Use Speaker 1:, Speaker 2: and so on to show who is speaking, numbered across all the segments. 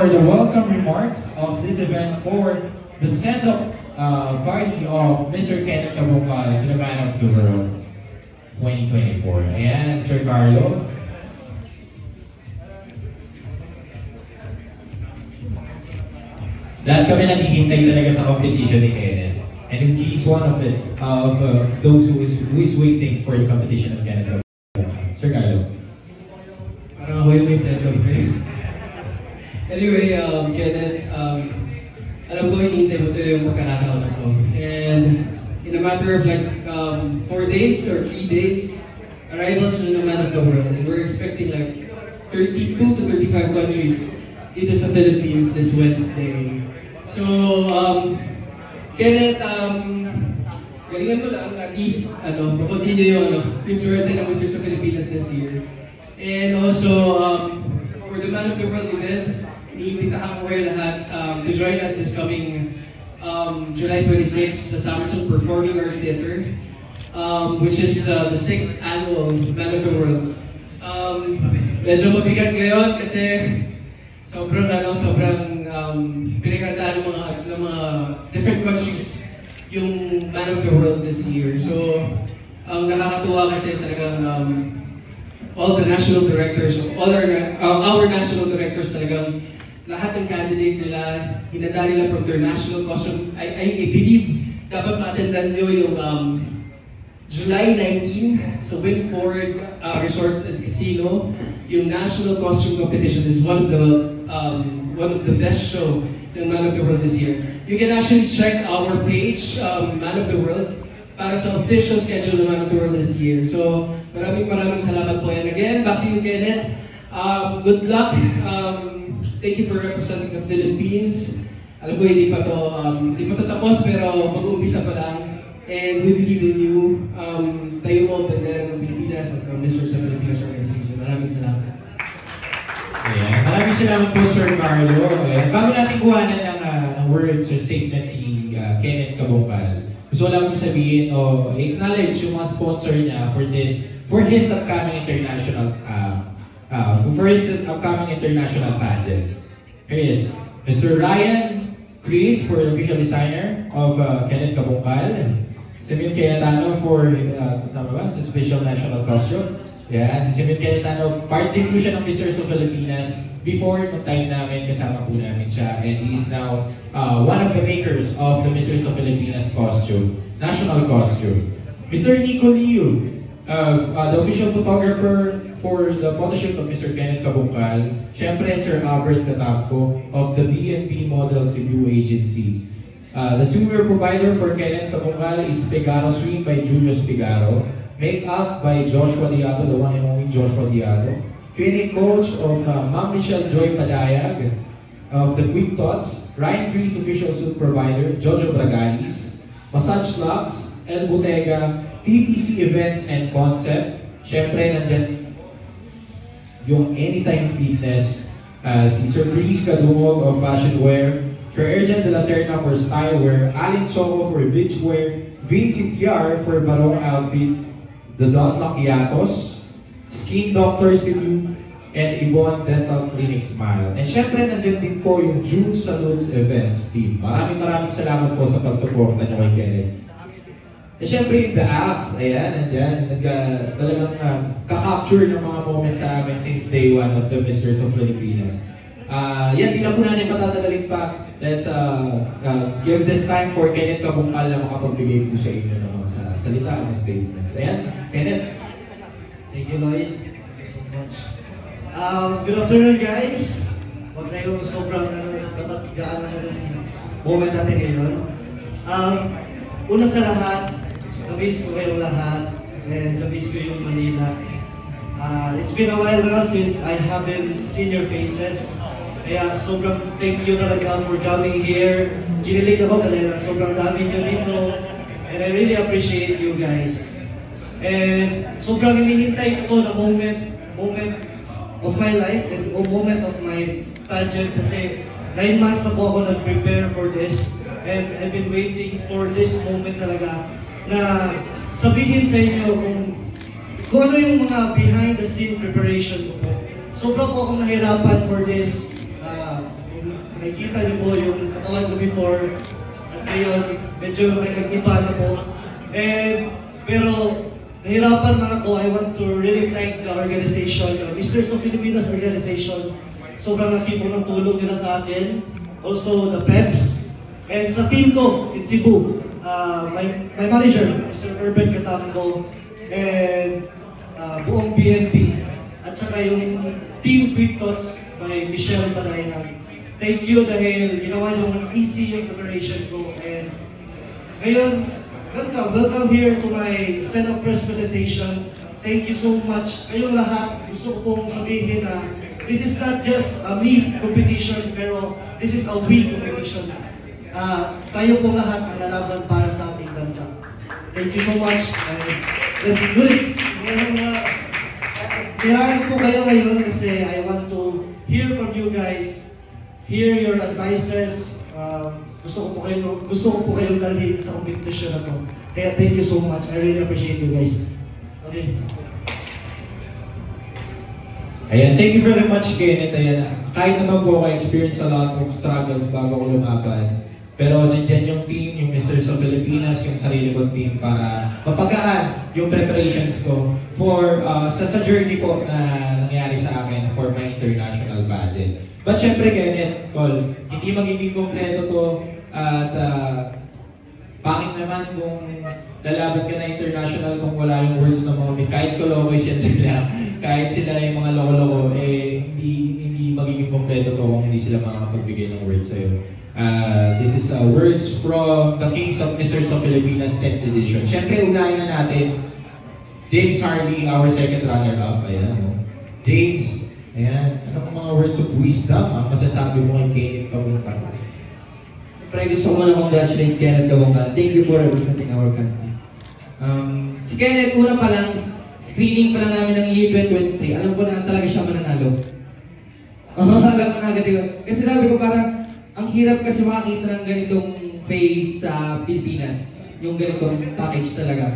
Speaker 1: for the welcome remarks of this event for the send-up party of Mr. Kenneth Cabungcal to the Man of the World 2024. Ayan, Sir Carlo. Lahat kami naghihintay talaga sa competition ni Kenneth. And he's one of those who is waiting for the competition of Kenneth Cabungcal. Sir Carlo.
Speaker 2: Parang ako yung may set-up eh. Anyway, Kenneth, alam ko hinihintay mo ito yung pagkakataon ko. And in a matter of like 4 days or 3 days, arrivals na naman of the world. And we're expecting like 32 to 35 countries dito sa Philippines this Wednesday. So, Kenneth, galingan mo lang at least, makontinue yung swerte ng Mr. sa Pilipinas this year. And also, for the Man of the World event, iniimbitahan ko kayo lahat to join us this coming July 26 sa Samsung Performing Arts Theater, which is the 6th annual Man of the World. Medyo mabigat ngayon kasi sobrang pinaghandaan ng mga different countries yung Man of the World this year. So, ang nakakatuwa kasi talagang all the national directors, our national directors talagang lahat ng candidates nila, hinanda nila from their national costume. I believe dapat ma-attendan nyo yung July 19 sa Windford Resorts and Casino. Yung national costume competition is one of the best show ng Man of the World this year. You can actually check our page, Man of the World, para sa official schedule ng Man of the World this year. So, maraming salamat po. And again, back to you, Kenneth. Good luck. Thank you for representing the Philippines. Alam ko hindi pa to tapos, pero mag-uumpisa pa lang. And we believe in you. Tayo mo, bandera ng Pilipinas at Mr. sa Pilipinas Organization. Maraming salamat.
Speaker 1: Ayan. Maraming salamat po, Sir Carlo. Ayan. Bago natin kuhanan ng words or statement si Kenneth Cabungcal, gusto lang kong sabihin o acknowledge yung mga sponsor niya for his upcoming international pageant. Here is Mr. Ryan Chris for the official designer of Kenneth Cabungcal. Si Simil Cayetano for sa special national costume. Yeah, si Simil Cayetano, part din po siya ng Mr. of Filipinas. Before, nung time namin, kasama po namin siya. And he is now one of the makers of the Mr. of Filipinas costume, national costume. Mr. Nico Liu, the official photographer for the photoshoot of Mr. Kenneth Cabungcal. Siyempre, Sir Albert Catamco of the BNB Model Cebu Agency. The swimwear provider for Kenneth Cabungcal is Pegaro Swim by Julius Pegaro. Make-up by Joshua Diado, the one and only Joshua Diado. Q&A coach of Ma'am Michelle Joy Padayag of the Quick Thoughts. Ryan Chris, official suit provider. Jojo Bragalis. Massage Lux, El Botega, TPC Events and Concept. Siyempre, nandyan yung Anytime Fitness. Si Sir Chris Kadumog of Fashion Wear. Sir Erjan de la Serna for Stylewear. Alin Soho for Beachwear. Vincent Yar for Barong Outfit. The Don Macchiatos. Skin Doctor Cebu, and Ibon Dental Clinic Smile. And syempre, nandiyan din po yung June Salutes Events team. Maraming salamat po sa pagsuporta niyo kay Kenneth. And syempre, yung The Acts, ayan, nandiyan, talagang ka-capture ng mga moments sa amin since day one of the Mr. of Filipinas. Yan, di na po natin patatagalin pa. Let's give this time for Kenneth Cabungcal na makapagbigay po sa inyo ng mga salita at statements. Ayan, Kenneth.
Speaker 3: Thank you, Lloyd. Thank you so much. Good afternoon, guys. Huwag kayong sobrang dapat gaano na yung moment natin ngayon. Una sa lahat, namiss ko kayong lahat, and namiss ko yung Manila. It's been a while now since I haven't seen your faces. Kaya sobrang thank you talaga for coming here. Kinilig ako talaga, sobrang dami nyo dito. And I really appreciate you guys. And sobrang hinihintay ko na moment of my life and a moment of my pageant kasi 9 months na po ako nag-prepare for this and I've been waiting for this moment talaga na sabihin sa inyo kung ano yung mga behind the scene preparation ko po. Sobrang po akong nahirapan for this nakikita niyo po yung katawan ko before, at ngayon, medyo may nag-iba na po. Pero, nahirapan man ako. I want to really thank the organization, Misters of Filipinas organization. Sobrang laki po ng tulong nila sa akin. Also, the PEPs. And sa team ko, in Cebu, my manager, Mr. Urban Katamgo, and buong PNP. At saka yung Team Quick Thoughts by Michelle Padayan. Thank you dahil ginawa yung easy yung preparation ko. And ngayon, welcome here to my set of press presentation. Thank you so much. Kayong lahat, gusto ko pong sabihin na this is not just a me competition, pero this is a we competition. Tayo pong lahat ang lalaban para sa ating bansa. Thank you so much. Let's do it. Kailangan po kayo ngayon kasi I want to hear from you guys, hear your advices. Gusto ko po kayong dalhin sa competition na to. Kaya thank you so much. I really appreciate you guys. Okay.
Speaker 1: Ayan, thank you very much, Kenneth. Ayan, kahit naman po ako experience a lot of struggles bago ko lumaban. Pero nandiyan yung team, yung Misters of Filipinas, yung sarili kong team para mapagaan yung preparations ko for sa journey po na nangyari sa akin for my international pageant. But syempre, Kenneth, Tol, hindi magiging kompleto to at pangit naman kung lalaban ka na international kung wala yung words ng mga kahit kolokoys yan sila, kahit sila yung mga loko-loko, hindi magiging kompleto to kung hindi sila makakapagbigay ng words sa'yo. This is words from the Kings of Misters of Filipinas 10th edition. Siyempre, unahin na natin James Hardy, our second runner-up. Ayan, James, ayan, anong mga words of wisdom ang masasabi mo kay Kenneth Kabungkal?
Speaker 4: Siyempre, gusto ko na congratulate Kenneth Kabungkal. Thank you for representing our country. Si Kenneth, una pa lang, screening pa lang namin ng year 2023. Alam ko na talaga siya mananalo. Alam ko na agad yun. Kasi sabi ko parang, ang hirap kasi makakita ng ganitong phase sa Pilipinas. Yung ganitong package talaga.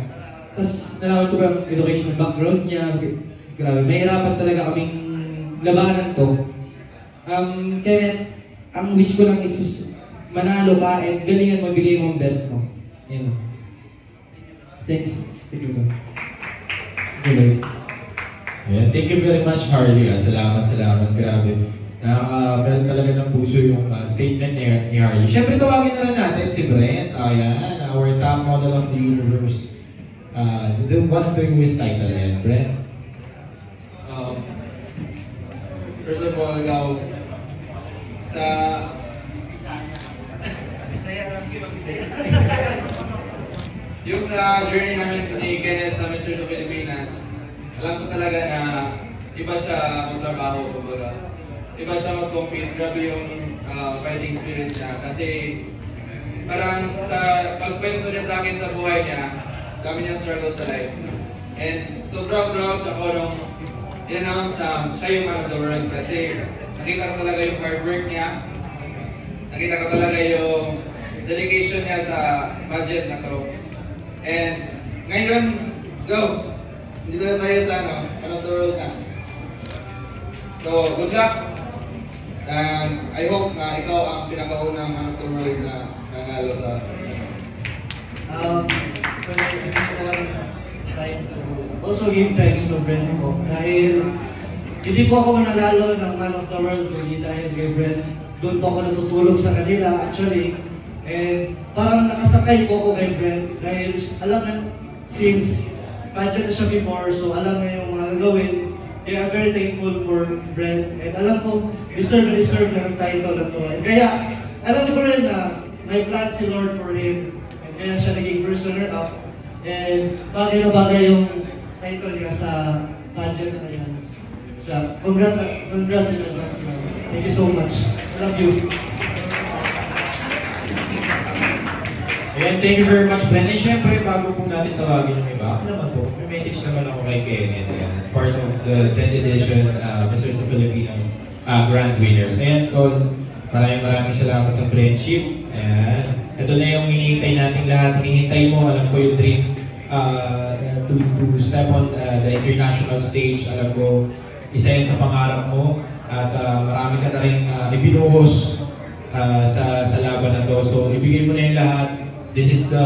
Speaker 4: Tapos nalaman ko ba yung educational background niya. Grabe, mahirapan talaga kaming labanan to. Kenneth, ang wish ko lang is manalo ka and galingan mabigay mo ang best mo. Yan. Thanks. Thank you.
Speaker 1: Okay. Yeah, thank you very much, Harley. Salamat. Grabe. Meron talaga ng puso yung statement ni Harley. Siyempre, tawagin na lang natin si Brent. Ayan, our top model of the universe. One of the newest title, ayan, Brent.
Speaker 5: First of all, yung sa journey namin ni Kenneth sa Misters of Filipinas, alam ko talaga na iba siya magtrabaho, kumbaga. Iba siya mag-compete, grabe yung fighting spirit niya. Kasi parang sa pagkwento niya sa akin sa buhay niya, dami niyang struggle sa life. And sobrang proud ako nung i-announce na siya yung man of the world. Kasi nakita ko talaga yung hard work niya. Nakita ko talaga yung dedication niya sa budget na to. And ngayon, go! Hindi na tayo sa man of the world na. So, good luck! And I hope na ikaw ang pinakaunang man of the world na nanalo sa
Speaker 3: also give thanks to Brent po. Dahil hindi po ako nanalo ng Man of the World kundi dahil kay Brent. Doon po ako natutulog sa kanila actually. And parang nakasakay po ako kay Brent dahil alam na since budget na siya before so alam na yung mga gagawin. Kaya I'm very thankful for Brent. And alam ko, deserve na ang title na to. And kaya, alam ko rin na may plan si Lord for him. And kaya siya naging first runner-up. And bagay na bagay yung title niya sa pageant na yan. So, congrats in advance. Thank you so much. I love you.
Speaker 1: Ayan, thank you very much, Brent. And syempre, bago po natin tawagin yung iba, ako naman po, may message naman ako kay Kenneth. Ayan, as part of the 10th edition Misters of Filipinas Grand Winners. Ayan, Tol, maraming salamat sa friendship. Ayan, ito na yung hinihintay natin lahat. Hinihintay mo, alam ko yung dream to step on the international stage. Alam ko, isa yan sa pangarap mo. At marami ka na rin ibinuhos sa laban na to. So ibigay mo na yung lahat. This is the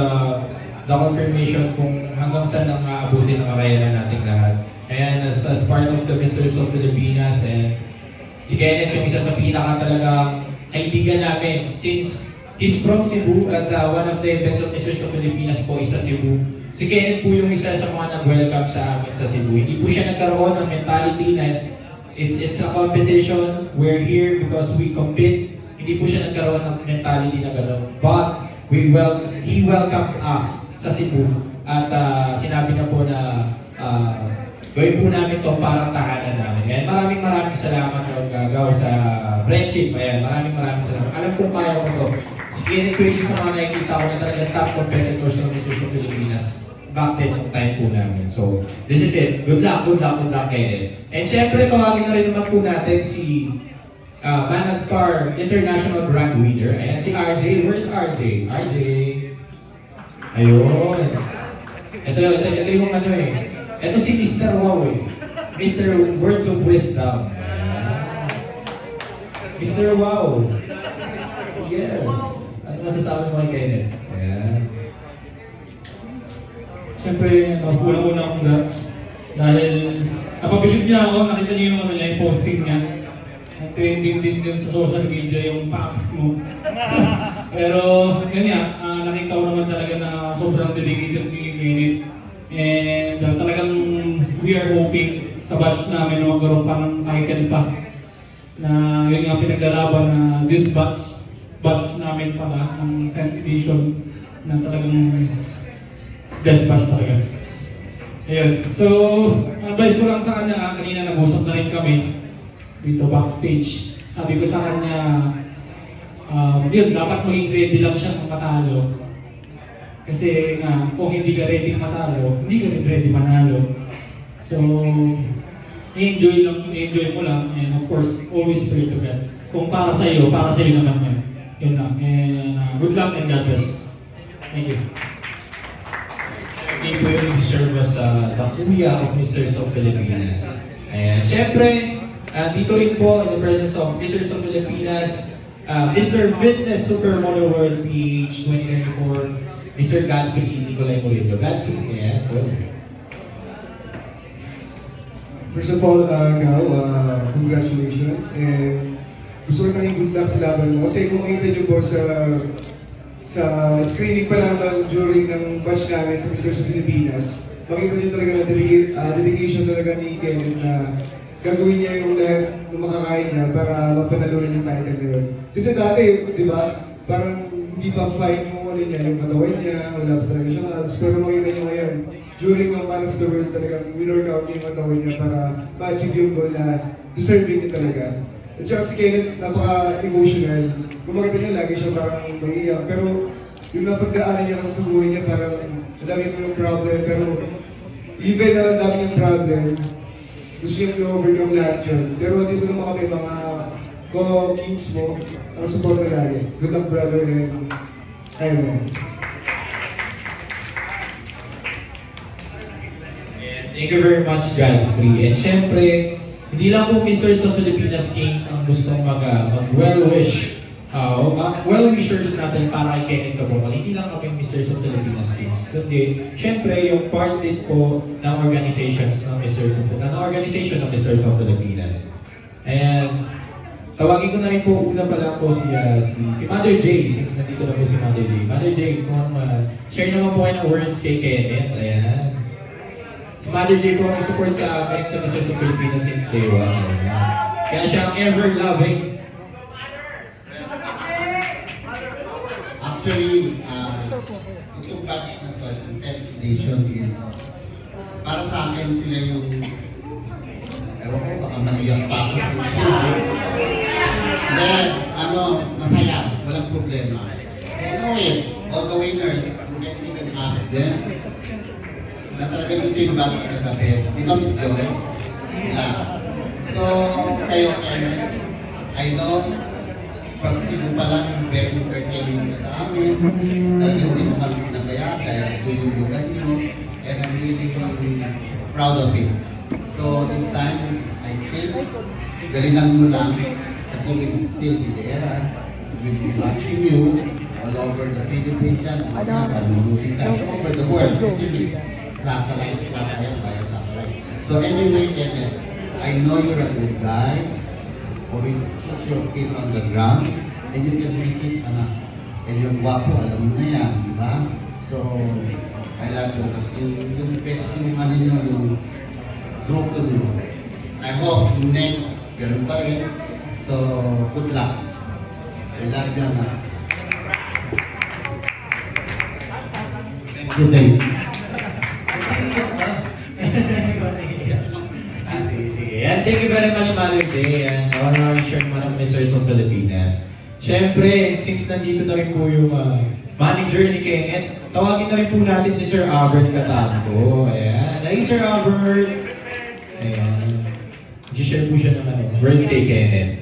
Speaker 1: confirmation kung hanggang saan ang aabutin ng kakayanan nating lahat. And as part of the Misters of Filipinas, and si Kenneth yung isa sa pinaka talagang kaibigan namin since he's from Cebu at one of the events of Misters of Filipinas po is sa Cebu. Si Kenneth po yung isa sa mga nag-welcome sa amin sa Cebu. Hindi po siya nagkaroon ng mentality na it's a competition, we're here because we compete. Hindi po siya nagkaroon ng mentality na gano'n. But he welcomed us sa Cebu at sinabi na po na gawin po namin ito parang tahanan namin. Ayan, maraming salamat yung gagaw sa friendship. Ayan, maraming salamat. Alam kong kaya ko ito. Si Kenneth ko isa sa mga nakikita ko na talagang top competitors ng Misters of Filipinas back then yung time po namin. So, this is it. Good luck, Kenneth. And syempre, tawagin na rin naman po natin si Mananscar International Brand Winner. Ayan, si RJ. Where's RJ? RJ. Ayun. Ito yung ano eh. Ito si Mr. Wow eh. Mr. Words of Wisdom. Mr. Wow. Yes. Ano masasabi mo kay Kenneth? Ayan.
Speaker 6: Siyempre, unang-unang congrats. Dahil napabilib niya ako, nakita niyo yung yung posting niya. Trending din sa social media yung packs mo. Pero, yun nga, nakita ko naman talaga na sobrang dedicated ni Kenneth. And talagang we are hoping sa batch namin na magkaroon pa ng icon pa. Na yun nga pinaglalaban na this batch namin pala ng 10th edition na talagang best batch talaga. Ayun. So, advice ko lang sa kanya, kanina nag-usap na rin kami dito backstage. Sabi ko sa kanya, yun, dapat maging ready lang siya ng matalo. Kasi nga, kung hindi ka ready matalo, hindi ka rin ready manalo. So, i-enjoy mo lang, and of course, always pray to God. Kung para sa'yo naman yun. Yun lang. And good luck and God bless. Thank you.
Speaker 1: Hindi po yung serve as the kuya of Misters of Filipinas. Ayan. Siyempre, dito rin po in the presence of Misters of Filipinas, Mr. Fitness Super Mono World PH 2024, Mr. Godfrey Nicolay Murillo. Godfrey, ayan.
Speaker 7: First of all, congratulations. And gusto ko tayong good luck sa laban mo. Kasi kung makita niyo po sa screening pa lang during ng batch namin sa Misters of Filipinas, makita niyo talaga na dedication talaga ni Kenneth na gagawin niya yung lahat ng makakain niya para mapanalunan yung title na yun. Kasi dati, di ba, parang hindi pa fine yung ano niya, yung katawan niya, wala pa talaga siya abs. Pero makita niyo ngayon, during ang Man of the World talagang winorkout niya yung katawan niya para ma-achieve yung goal na deserving niya talaga. At saka si Kenneth, napaka-emotional. Kung makita niyo, lagi siya parang maiiyak. Pero yung napagdaanan niya kasi sa buhay niya, parang ang dami niyang problem. Pero even na ang dami niyang problem, gusto niyang i-overcome lahat yun. Pero dito naman kami mga co-kings mo, ang support na lagi. Good luck, brother, and tayo mo.
Speaker 1: Thank you very much, Godfrey. And syempre, hindi lang po Misters of Filipinas Kings ang gustong mag-well-wish, well-wishers natin para kay Kenneth Cabongal. Hindi lang kami Misters of Filipinas Kings. Kundi, syempre, yung part din po ng organizations ng Misters of Filipinas. And tawagin ko na rin po, una pa lang po si Mother J, since nandito na po si Mother J. Mother J, kung share naman po kayo ng words kay Kenneth. Ayan. Si Mother J po ang support sa amin sa Misters of Filipinas since day one. Kaya siya ang ever-loving.
Speaker 8: Actually, itong batch na to, yung 10th edition is, para sa akin sila yung, ewan ko, baka maniyak pa ako. Then, masaya, walang problema. And know it, all the winners, you can even ask them, na talaga ito yung batch na the best. Di ba, Miss Joy? Yeah. So, kayo, I know, pag Cebu pa lang, very entertaining na sa amin. Talagang hindi mo kami pinabaya dahil tululugan nyo. And I'm really, really proud of it. So this time, I think, galingan mo lang kasi we will still be there. will be watching you all over the Philippines and all over the world. Especially satellite. So anyway, Kenneth, I know you're a good guy. Always put your feet on the ground and you can make it, and yung guwapo, alam mo na yan, di ba? So, I love yung best yung yung grupo nyo. I hope next, ganun pa rin. So, good luck. I love you na. Thank you, thank you.
Speaker 1: And thank you very much, Mother Day, and Honorary Chairman of Mr. of Filipinas. Siyempre, since nandito na rin po yung manager ni Kenneth, tawagin na rin po natin si Sir Albert Catanco. Ayan. Hi, Sir Albert! Ayan. I-share po siya ng words kay Kenneth.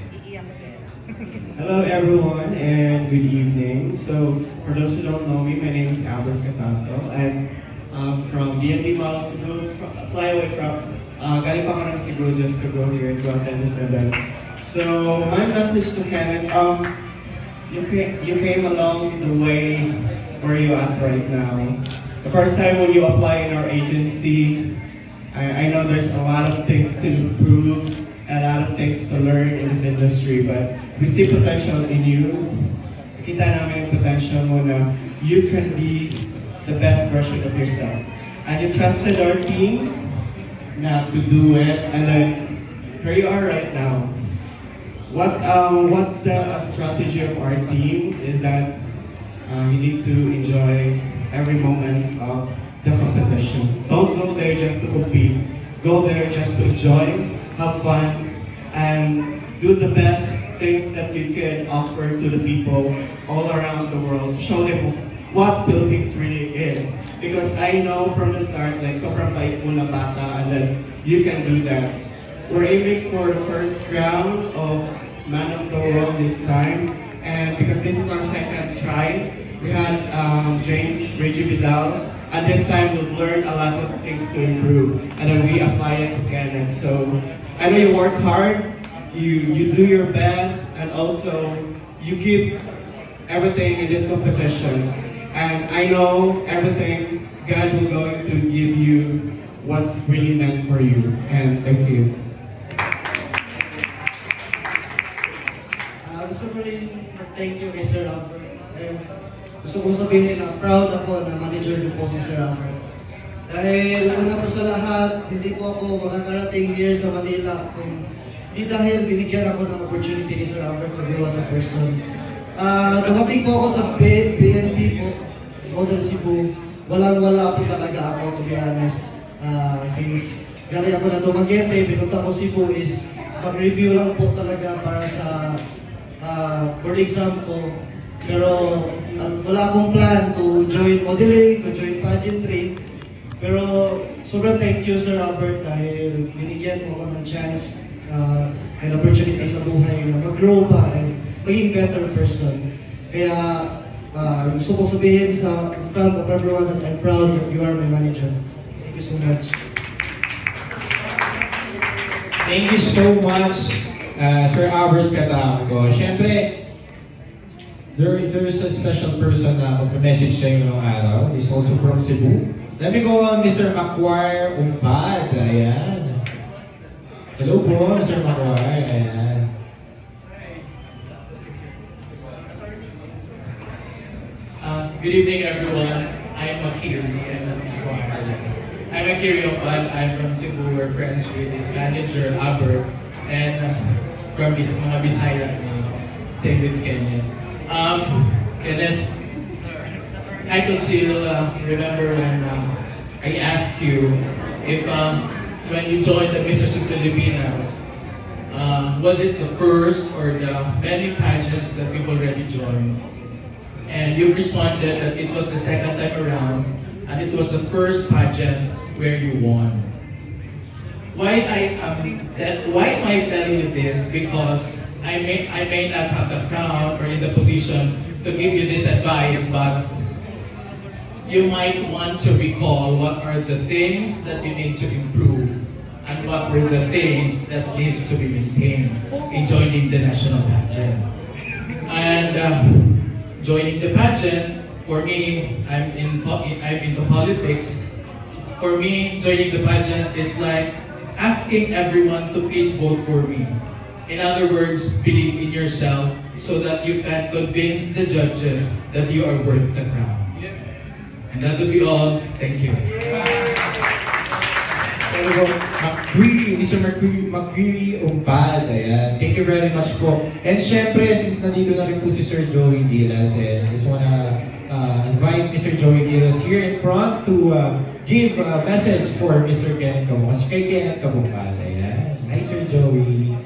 Speaker 9: Hello everyone and good evening. So, for those who don't know me, my name is Albert Catanco. I'm from DNB Model Cebu, fly away from galing pa ako ng Cebu just to go here to attend this event. So, my message to Kenneth, you came along the way where you at right now. The first time when you apply in our agency, I know there's a lot of things to improve, a lot of things to learn in this industry, but we see potential in you. Kita namin yung potential mo na you can be the best version of yourself. And you trusted our team to do it, and then here you are right now. What the strategy of our team is that you need to enjoy every moment of the competition. Don't go there just to compete. Go there just to enjoy, have fun, and do the best things that you can offer to the people all around the world. Show them what Philippines really is. Because I know from the start, like sobrang bait mo na bata, and then you can do that. We're aiming for the first round of Man of the World this time, and because this is our second try, we had James Reggie Vidal, and this time we'll learn a lot of things to improve, and then we apply it again. And so I know you work hard, you do your best, and also you give everything in this competition. And I know everything God will going to give you what's really meant for you. And thank you.
Speaker 3: Gusto ko rin mag-thank you kay Sir Albert. Gusto kong sabihin na proud ako na manager niyo po si Sir Albert. Dahil una po sa lahat, hindi po ako makakarating here sa Manila kung di dahil binigyan ako ng opportunity ni Sir Albert to grow as a person. Dumating po ako sa BNP po, Model Cebu. Walang-wala po talaga ako, to be honest. Since galing ako na Dumaguete, pinunta ko Cebu is mag-review lang po talaga para sa board exam ko. Pero wala akong plan to join modeling, to join pageantry. Pero sobrang thank you, Sir Albert, dahil binigyan mo ako ng chance and opportunity sa buhay na mag-grow pa and maging better person. Kaya gusto ko sabihin sa front of everyone that I'm proud that you are my manager. Thank you so much.
Speaker 1: Thank you so much, Sir Albert Catanco. Siyempre, there's a special person na mag-message sa inyo ngayong araw. He's also from Cebu. Let me go on, Mr. Macquarie Umpad. Ayan. Hello po, Mr. Macquarie. Ayan.
Speaker 10: Good evening, everyone. I'm Makiri. I'm Makiri Umpad. I'm from Cebu. We're friends with his manager, Albert, and from his mga Bisaya. Same with Kenneth. Kenneth, I could still remember when I asked you if when you joined the Mr. Filipinas, was it the first or the many pageants that you've already joined? And you responded that it was the second time around, and it was the first pageant where you won. Why am I telling you this? Because I may not have the crown or in the position to give you this advice, but you might want to recall what are the things that you need to improve and what were the things that needs to be maintained in joining the national pageant. And joining the pageant. For me, I'm into politics. For me, joining the pageant is like asking everyone to please vote for me. In other words, believe in yourself so that you can convince the judges that you are worth the crown. And that will be all. Thank you.
Speaker 1: Mr. McCreary Umpad, ayan. Thank you very much po. And syempre, since nandito na rin po si Sir Joey Gilas, and just wanna invite Mr. Joey Gilas here in front to give a message for Mr. Kenneth Kabungkal. Kay Kenneth Kabungkal, ayan. Hi, Sir Joey.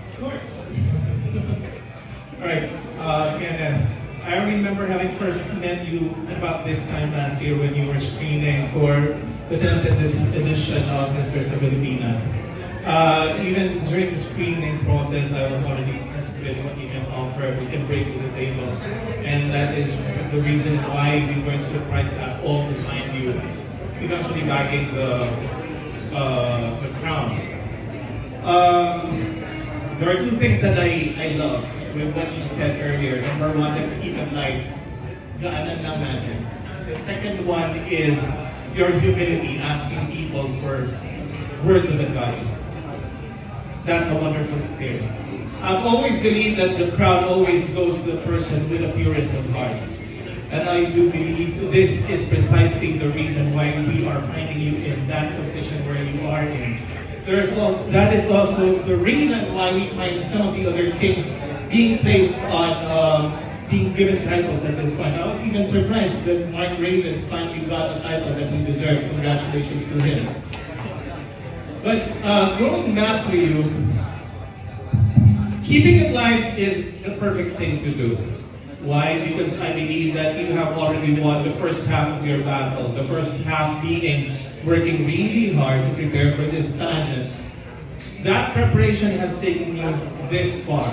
Speaker 9: Of course. Alright, Kenneth. I remember having first met you about this time last year when you were screening for the 10th edition of Mr. Filipinas. Even during the screening process, I was already interested in what you can offer, what you can bring to the table. And that is the reason why we weren't surprised at all to find you eventually bagging the crown. There are two things that I love with what you said earlier. Number one, let's keep it light. Gaanan lang natin. The second one is your humility, asking people for words of advice. That's a wonderful spirit. I've always believed that the crowd always goes to the person with the purest of hearts. And I do believe this is precisely the reason why we are finding you in that position where you are in. That is also the reason why we find some of the other kings being placed on, being given titles at this point. I was even surprised that Mark Raven finally got a title that he deserved. Congratulations to him. But going back to you, keeping it light is the perfect thing to do. Why? Because I believe that you have already won the first half of your battle. The first half being working really hard to prepare for this pageant. That preparation has taken you this far.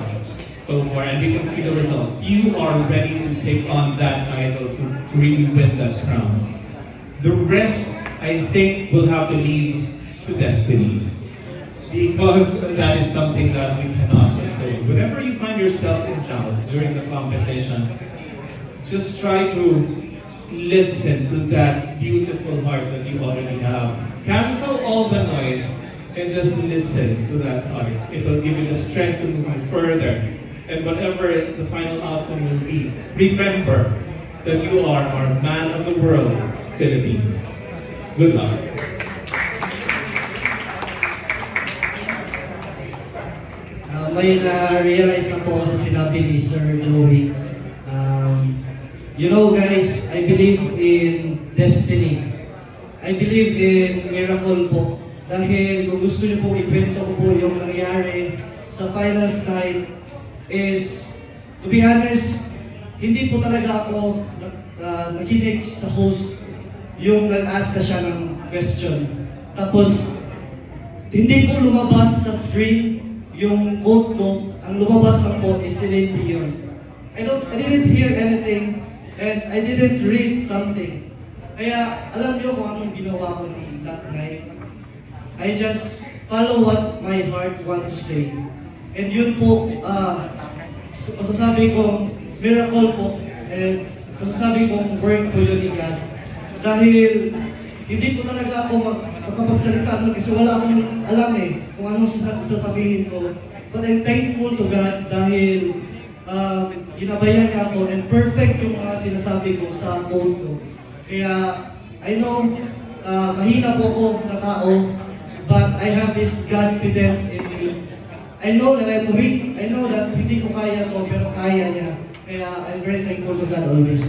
Speaker 9: So far, and we can see the results. You are ready to take on that title to really win that crown. The rest, I think, will have to leave to destiny, because that is something that we cannot control. Whenever you find yourself in doubt during the competition, just try to listen to that beautiful heart that you already have. Cancel all the noise and just listen to that heart. It will give you the strength to move further. And whatever the final outcome will be, remember that you are our man of the world, Philippines. Good luck.
Speaker 3: May na-realize na po sa sinabi ni Sir Joey. You know guys, I believe in destiny. I believe in miracle po. Dahil kung gusto niyo po ikwento ko po yung nangyari sa finals night, is, to be honest, hindi po talaga ako nakinig sa host yung nag-ask na siya ng question. Tapos, hindi po lumabas sa screen yung quote ko. Ang lumabas lang po is Celine Dion. I didn't hear anything and I didn't read something. Kaya, alam niyo kung anong ginawa ko that night. I just follow what my heart want to say. And yun po, masasabi kong miracle po, and masasabi kong work po yun ni God. Dahil hindi po talaga ako makapagsalita kasi wala akong alam kung anong sasabihin ko. But I'm thankful to God dahil ginabayan niya ako and perfect yung mga sinasabi ko sa code ko. Kaya I know mahina po ako na tao, but I have this confidence in me. I know that I'm weak. I know that hindi ko kaya to, pero kaya niya. Kaya I'm very thankful to God always.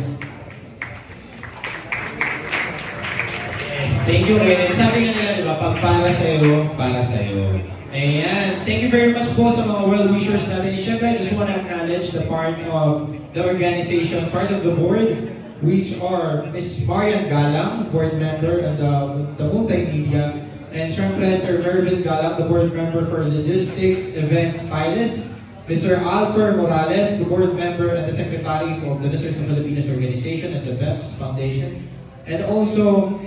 Speaker 1: Yes, thank you, Kenneth. Sabi nga nila, diba, pag para sa'yo, para sa'yo. Ayan, thank you very much po sa mga well-wishers natin. Siyempre, I just want to acknowledge the part of the organization, part of the board, which are Ms. Marian Galang, board member, and the multimedia. And syempre, Sir Mervin Galang, the board member for Logistics, Events, Stylist. Mr. Alper Morales, the board member and the secretary of the Mr. Filipinas organization and the BEPS Foundation. And also,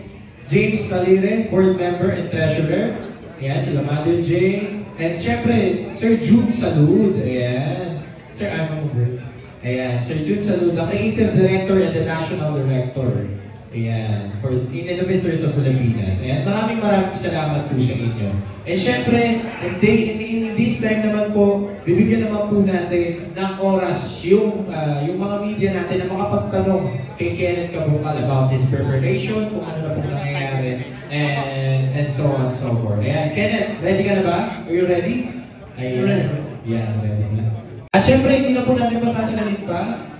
Speaker 1: James Salire, board member and treasurer. Yes, sila Mother J. And syempre, Sir Jude Salud. Ayan. Sir, I'm Robert. Ayan, Sir Jude Salud, the Creative Director and the National Director. Ayan, for Innovators of Filipinas. Ayan, maraming salamat po sa inyo. And syempre, in this time naman po, bibigyan naman po natin ng oras yung mga media natin na makapagtanong kay Kenneth Cabungcal about his preparation, kung ano na po nangyayari, and so on and so forth. Ayan, Kenneth, ready ka na ba? Are you ready? Ayan, yeah, ready na. At syempre, hindi na po natin patatagalin pa.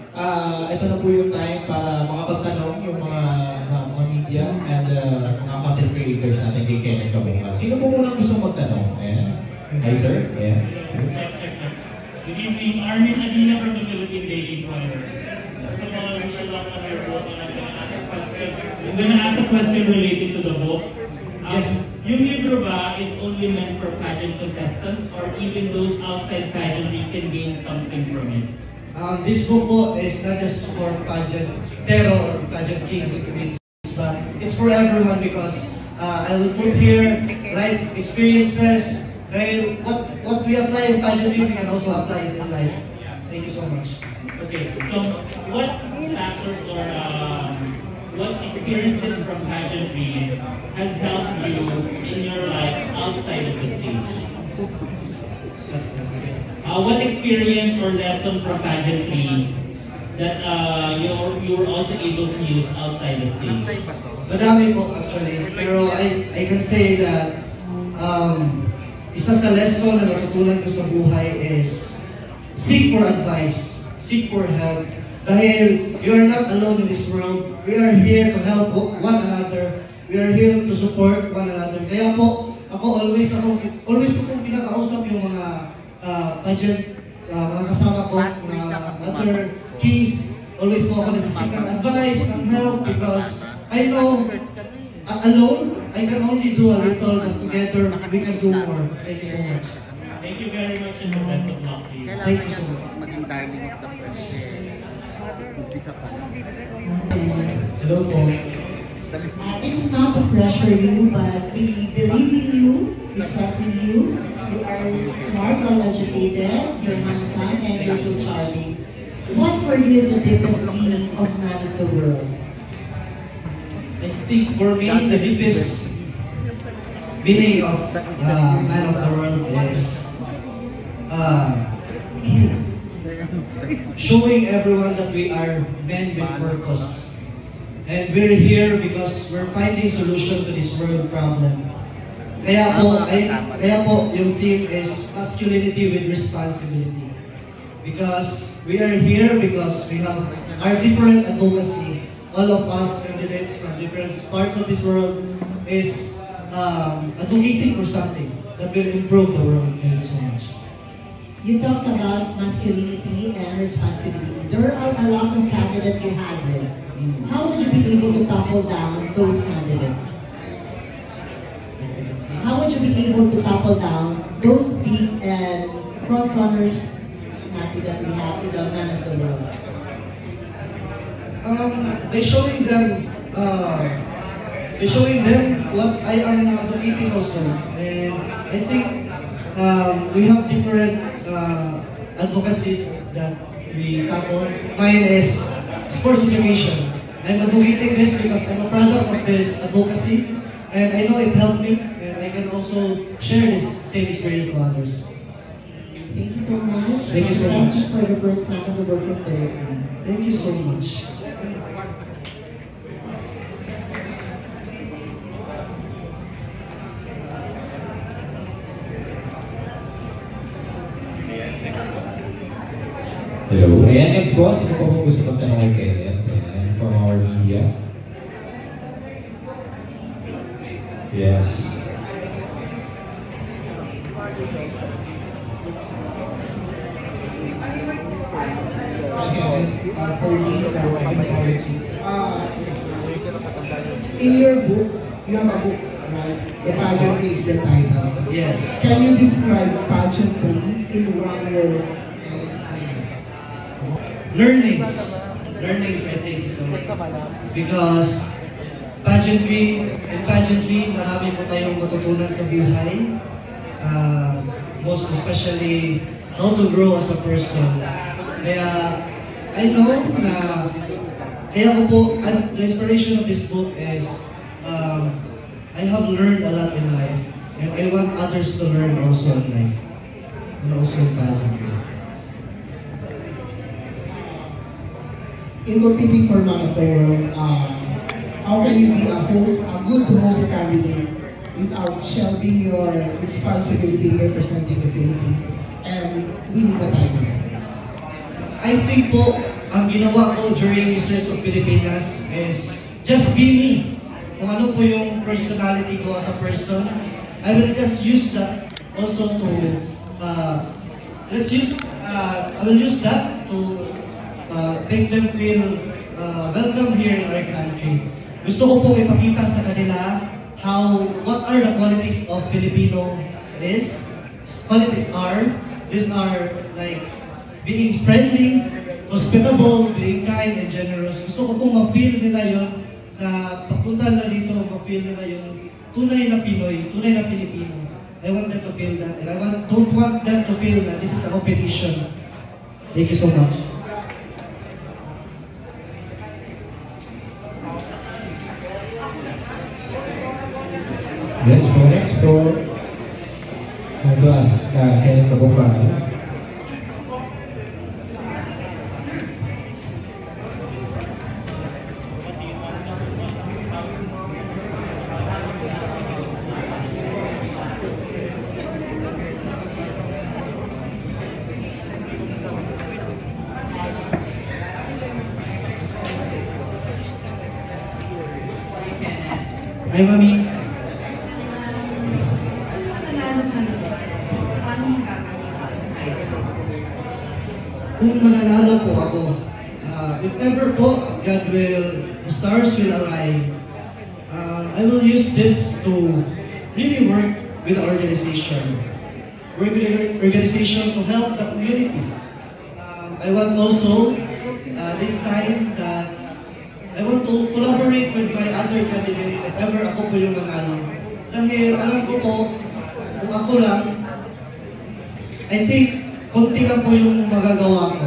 Speaker 1: Ito na po yung time para makapagtanong yung mga media and mga content creators natin kay Kenneth Cabungcal. Sino po munang gusto magtanong? Ayan. Hi, sir. Ayan.
Speaker 11: Good evening. Armin Adina from the Philippine Daily Inquirer. First of all, I wish you luck on your book, and I'm going to ask a question related to the book. Yes. Yung libro ba is only meant for pageant contestants or even those outside pageantry can gain something from it?
Speaker 3: This book po is not just for pageant pero or pageant kings, but it's for everyone because I will put here life experiences. What we apply in pageantry, we can also apply it in life. Thank you so much.
Speaker 11: Okay, so what factors or what experiences from pageantry has helped you in your life outside of the stage? What experience or lesson from pageantry that you were also able to use outside the stage?
Speaker 3: Madami po actually, pero I can say that isa sa lesson na natutunan ko sa buhay is seek for advice, seek for help. Dahil you are not alone in this world. We are here to help one another. We are here to support one another. Kaya po, always po kong kinakausap yung mga pageant, mga kasama ko, mga other kings. Always po ako nagsisik ng advice, ng help, because I know, alone, I can only do a little, but together, we can do more. Thank you so much.
Speaker 11: Thank you very much and the best of luck to you.
Speaker 3: Thank you so much.
Speaker 12: Hello po. This is not to pressure you, but we believe in you, we trust in you. You are smart, well-educated, you're handsome, and you're so charming. What for you is the deepest meaning of man of the world?
Speaker 3: I think for me, the deepest meaning of man of the world is showing everyone that we are men with purpose. And we're here because we're finding solution to this world problem. Kaya po, yung theme is masculinity with responsibility. Because we are here because we have our different advocacy. All of us candidates from different parts of this world is advocating for something that will improve the world. Thank you so much.
Speaker 12: You talked about masculinity and responsibility. There are a lot of candidates who have it. How would you be able to topple down those candidates? How would you be able to topple down those big and front runners that we have in the man of the world?
Speaker 3: By showing them what I am advocating also, and I think we have different advocacies that we tackle. Mine is sports education. I'm advocating this because I'm a product of this advocacy, and I know it helped me, and I can also share this same experience to others.
Speaker 12: Thank you so much.
Speaker 3: Thank you so much
Speaker 12: for the first man of the world from Philippines.
Speaker 3: Thank you so much.
Speaker 1: Hello. Ayan, next po. Sino po kung gusto magtanong kay Kenneth? Ayan, from our media. Yes.
Speaker 13: In your book, you have a book, right? The pageantry is the title.
Speaker 3: Yes.
Speaker 13: Can you describe pageantry in one word and explain?
Speaker 3: Learnings, I think, is the word. Because in pageantry, marami po tayong matutunan sa buhay. most especially how to grow as a person. Kaya I know na kaya ko po, the inspiration of this book is I have learned a lot in life and I want others to learn also in life and also in pageantry.
Speaker 13: In competing for Man of the World, how can you be a good host candidate without shelving your responsibility in representing the Philippines and winning the title?
Speaker 3: I think po, ang ginawa ko during Mistress of Pilipinas is just be me. Kung ano po yung personality ko as a person, I will just use that also to, I will use that to make them feel welcome here in our country. Gusto ko po ipakita sa kanila what are the qualities of Filipino is. Qualities are, these are like being friendly, hospitable, being kind and generous. Gusto ko pong ma-feel nila yun na pagpunta na dito, ma-feel nila yung tunay na Pinoy, tunay na Pilipino. I want them to feel that and don't want them to feel that this is a competition. Thank you so much.
Speaker 1: Yes, for next for class Kenneth Kabungkal.
Speaker 3: Hi, Mami. Kung mananalo po ako, if ever po, God will, the stars will align, I will use this to really work with the organization. Work with the organization to help the community. I want also, this time, that I want to collaborate with my other candidates if ever ako po yung manalo. Dahil alam ko po, kung ako lang, I think, konti lang po yung magagawa ko.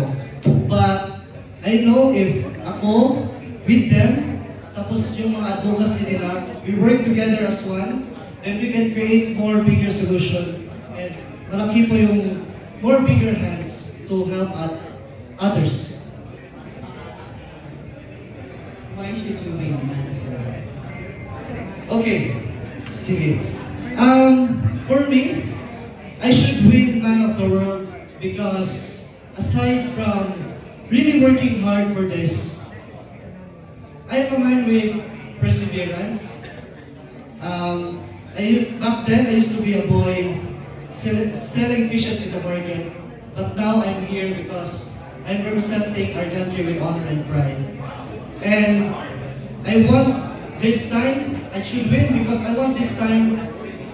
Speaker 3: But I know if ako, with them, tapos yung mga advocacy nila, we work together as one, then we can create more bigger solution. And malaki po yung more bigger hands to help others.
Speaker 14: Why should you win?
Speaker 3: Okay, sige. For me, I should win Man of the World because aside from really working hard for this, I am a man with perseverance. Back then, I used to be a boy selling fishes in the market, but now I'm here because I'm representing our country with honor and pride. And I want this time, I should win because I want this time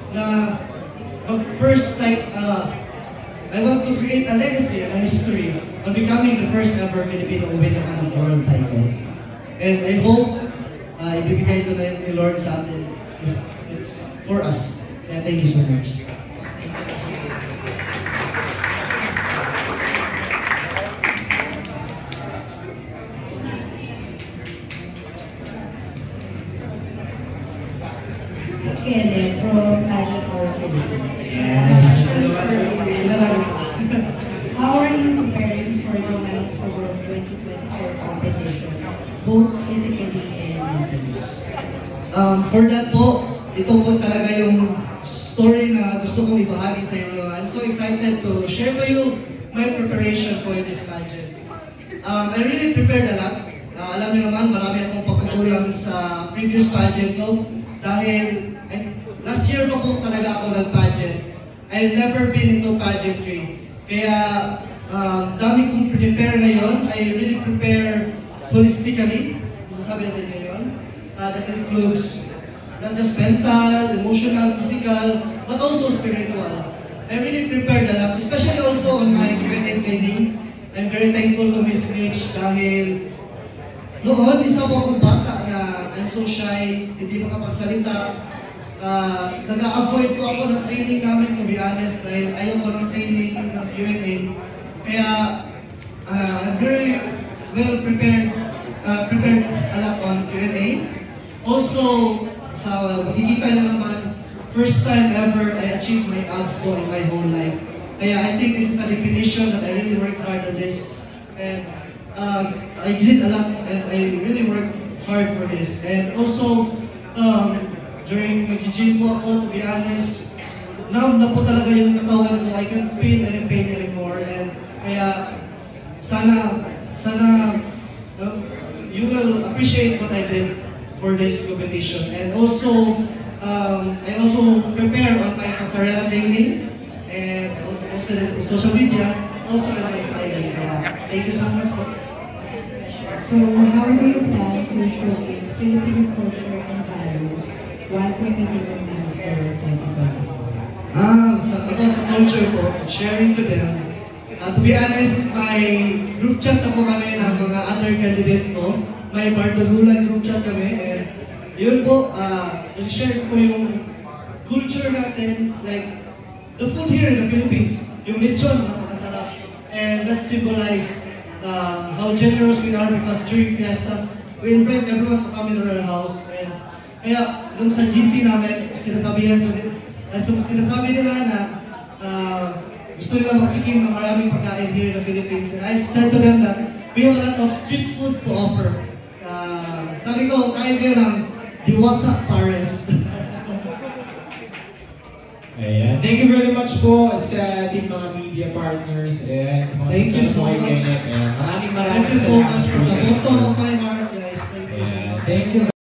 Speaker 3: na first time, I want to create a legacy and a history on becoming the first ever Filipino to win the Man of the World title. And I hope ibibigay ito na ni Lord sa atin. It's for us. Yeah, thank you so much.
Speaker 12: Kenneth from Pageant for Philippines.
Speaker 3: Yes.
Speaker 12: How are you preparing for the Men's World 2024 competition, both physically and mentally?
Speaker 3: For that po, ito po talaga yung story na gusto kong ibahagi sa inyo. I'm so excited to share to you my preparation for this pageant. I really prepared a lot. Alam niyo naman, marami akong pagkukulang sa previous pageant ko dahil last year pa po talaga ako nag-pageant. I've never been into pageantry. Kaya dami kong prepare ngayon. I really prepare holistically. Masasabi natin ngayon. That includes not just mental, emotional, physical, but also spiritual. I really prepared a lot, especially also on my Q&A training. I'm very thankful to Miss Mitch dahil noon, isa po akong bata na I'm so shy, hindi makapagsalita. nag-avoid ko ako ng training namin, to be honest, dahil ayaw ko ng training ng Q&A. Kaya, I'm very well prepared a lot on Q&A. Also, sa makikita nyo naman, first time ever I achieved my abs goal in my whole life. Kaya I think this is a definition that I really worked hard on this. And I did a lot and I really worked hard for this. And also, during nag-gym po ako, to be honest, numb na po talaga yung katawan ko. I can't feel any pain anymore. And kaya, sana you will appreciate what I did for this competition. And also, I also prepare on my pasarela training and I posted it on social media, also on my styling. Thank you so much.
Speaker 12: So, how do you plan to showcase Filipino culture and values while competing on Master 2024?
Speaker 3: About sa culture po, sharing to them. To be honest, may group chat na po kami ng mga other candidates ko. May Bardagulan group chat kami. And yun po, i-share ko yung culture natin. Like, the food here in the Philippines, yung lechon, napakasarap. And that symbolizes how generous we are because during fiestas, we invite everyone to come into our house. And kaya, nung sa GC namin, sinasabi nila na gusto nila makatikim ng maraming pagkain here in the Philippines. And I said to them that we have a lot of street foods to offer. Sabi ko, kain kayo ng Diwata Pares.
Speaker 1: Ayan. Thank you very much po sa ating mga media partners and sa mga
Speaker 3: Thank you so much.
Speaker 1: Maraming
Speaker 3: Thank you so much for the bottom of my heart, guys. Thank you so much.
Speaker 1: Thank you.